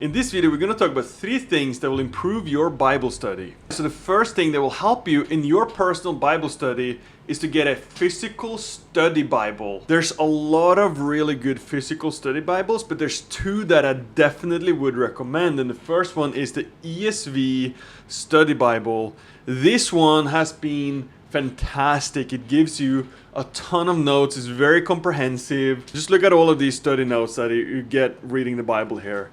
In this video, we're going to talk about 3 things that will improve your Bible study. So the first thing that will help you in your personal Bible study is to get a physical study Bible. There's a lot of really good physical study Bibles, but there's 2 that I definitely would recommend. And the first one is the ESV Study Bible. This one has been fantastic. It gives you a ton of notes. It's very comprehensive. Just look at all of these study notes that you get reading the Bible here.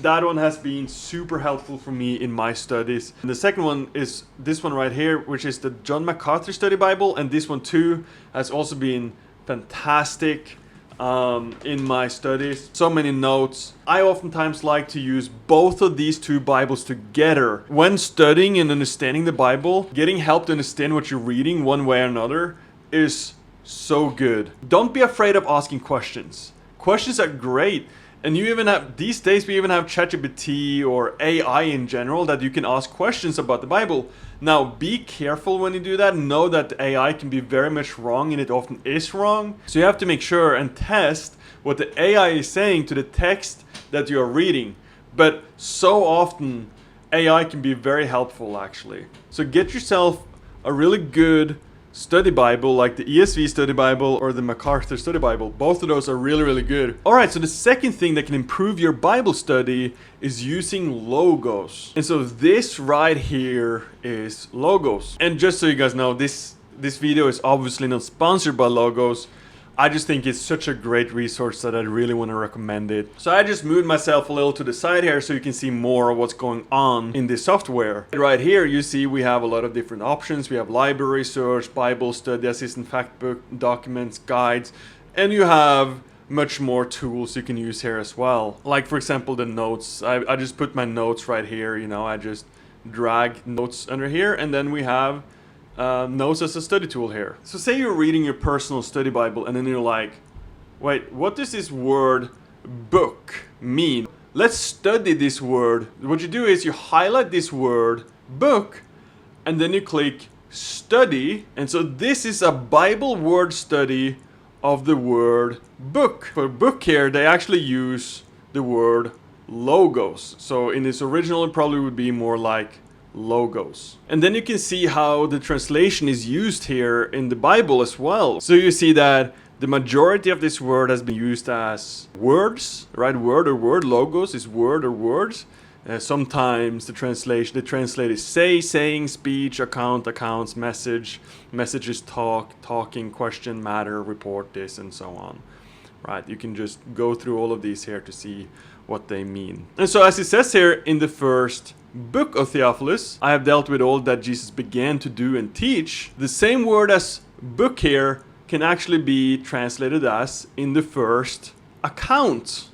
That one has been super helpful for me in my studies. And the second one is this one right here, which is the John MacArthur Study Bible. And this one too has also been fantastic in my studies. So many notes. I oftentimes like to use both of these 2 Bibles together. When studying and understanding the Bible, getting help to understand what you're reading one way or another is so good. Don't be afraid of asking questions. Questions are great. And you even have, these days we even have ChatGPT or AI in general that you can ask questions about the Bible. Now be careful when you do that. Know that the AI can be very much wrong, and it often is wrong. So you have to make sure and test what the AI is saying to the text that you are reading. But so often AI can be very helpful actually. So get yourself a really good study Bible like the ESV Study Bible or the MacArthur Study Bible. Both of those are really good. Alright, so the second thing that can improve your Bible study is using logos. And so this right here is logos. And just so you guys know, this video is obviously not sponsored by logos. I just think it's such a great resource that I really want to recommend it. So I just moved myself a little to the side here so you can see more of what's going on in this software. Right here you see we have a lot of different options. We have library search, Bible study assistant, fact book, documents, guides, and you have much more tools you can use here as well. Like for example the notes. I just put my notes right here, you know, I just drag notes under here, and then we have notes as a study tool here. So say you're reading your personal study Bible and then you're like, wait, what does this word book mean? Let's study this word. What you do is you highlight this word book and then you click study. And so this is a Bible word study of the word book. For book here, they actually use the word logos. So in its original, it probably would be more like logos. And then you can see how the translation is used here in the Bible as well. So you see that the majority of this word has been used as words, right? Word or word. Logos is word or words. Sometimes the translate is say, saying, speech, account, accounts, message, messages, talk, talking, question, matter, report, this, and so on. Right? You can just go through all of these here to see what they mean. And so as it says here in the first book of Theophilus, I have dealt with all that Jesus began to do and teach. The same word as book here can actually be translated as in the first account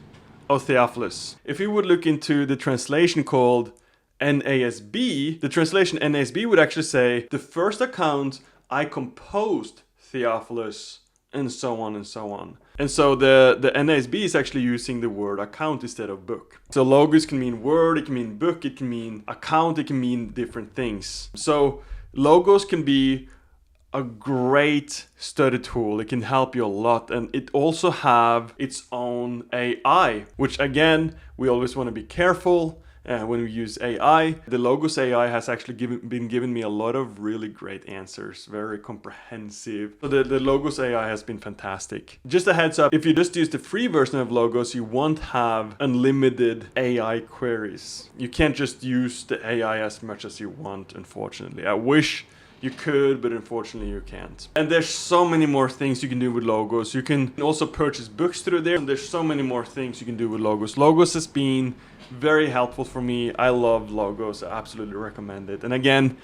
of Theophilus. If we would look into the translation called NASB, the translation NASB would actually say, the first account I composed Theophilus, and so on and so on. And so the NASB is actually using the word account instead of book. So logos can mean word, it can mean book, it can mean account, it can mean different things. So logos can be a great study tool. It can help you a lot, and it also have its own AI, which again, we always want to be careful when we use AI. The Logos AI has actually been giving me a lot of really great answers, very comprehensive. So the Logos AI has been fantastic. Just a heads up, if you just use the free version of Logos, you won't have unlimited AI queries. You can't just use the AI as much as you want, unfortunately. I wish you could, but unfortunately you can't. And there's so many more things you can do with Logos. You can also purchase books through there. And there's so many more things you can do with Logos. Logos has been very helpful for me. I love Logos. I absolutely recommend it. And again,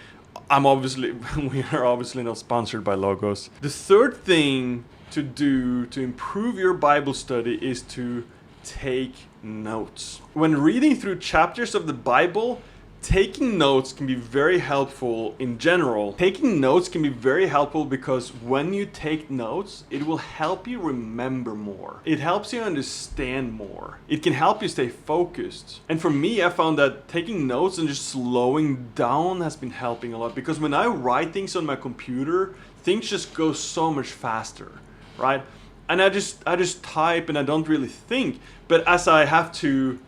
we are obviously not sponsored by Logos. The third thing to do to improve your Bible study is to take notes. When reading through chapters of the Bible, taking notes can be very helpful in general. Taking notes can be very helpful because when you take notes, it will help you remember more. It helps you understand more. It can help you stay focused. And for me, I found that taking notes and just slowing down has been helping a lot, because when I write things on my computer, things just go so much faster, right? And I just type and I don't really think. But as I have to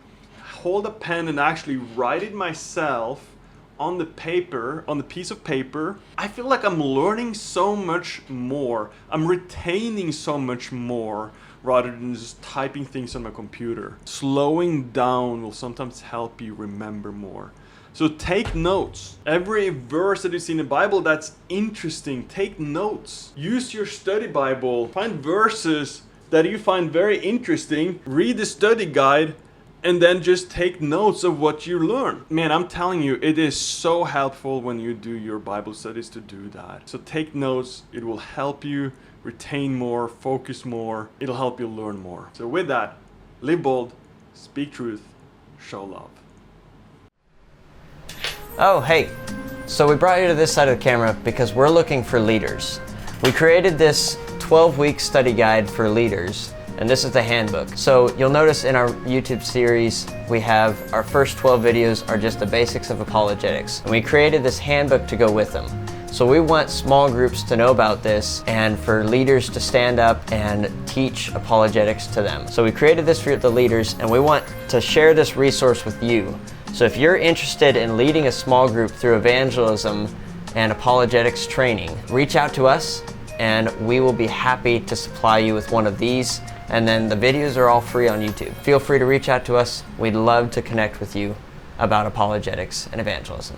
hold a pen and actually write it myself on the paper, on the piece of paper, I feel like I'm learning so much more. I'm retaining so much more rather than just typing things on my computer. Slowing down will sometimes help you remember more. So take notes. Every verse that you see in the Bible that's interesting, take notes. Use your study Bible. Find verses that you find very interesting. Read the study guide and then just take notes of what you learn. Man, I'm telling you, it is so helpful when you do your Bible studies to do that. So take notes. It will help you retain more, focus more. It'll help you learn more. So with that, live bold, speak truth, show love. Oh, hey. So we brought you to this side of the camera because we're looking for leaders. We created this 12-week study guide for leaders, and this is the handbook. So you'll notice in our YouTube series, we have our first 12 videos are just the basics of apologetics. And we created this handbook to go with them. So we want small groups to know about this and for leaders to stand up and teach apologetics to them. So we created this for the leaders, and we want to share this resource with you. So if you're interested in leading a small group through evangelism and apologetics training, reach out to us and we will be happy to supply you with one of these. And then the videos are all free on YouTube. Feel free to reach out to us. We'd love to connect with you about apologetics and evangelism.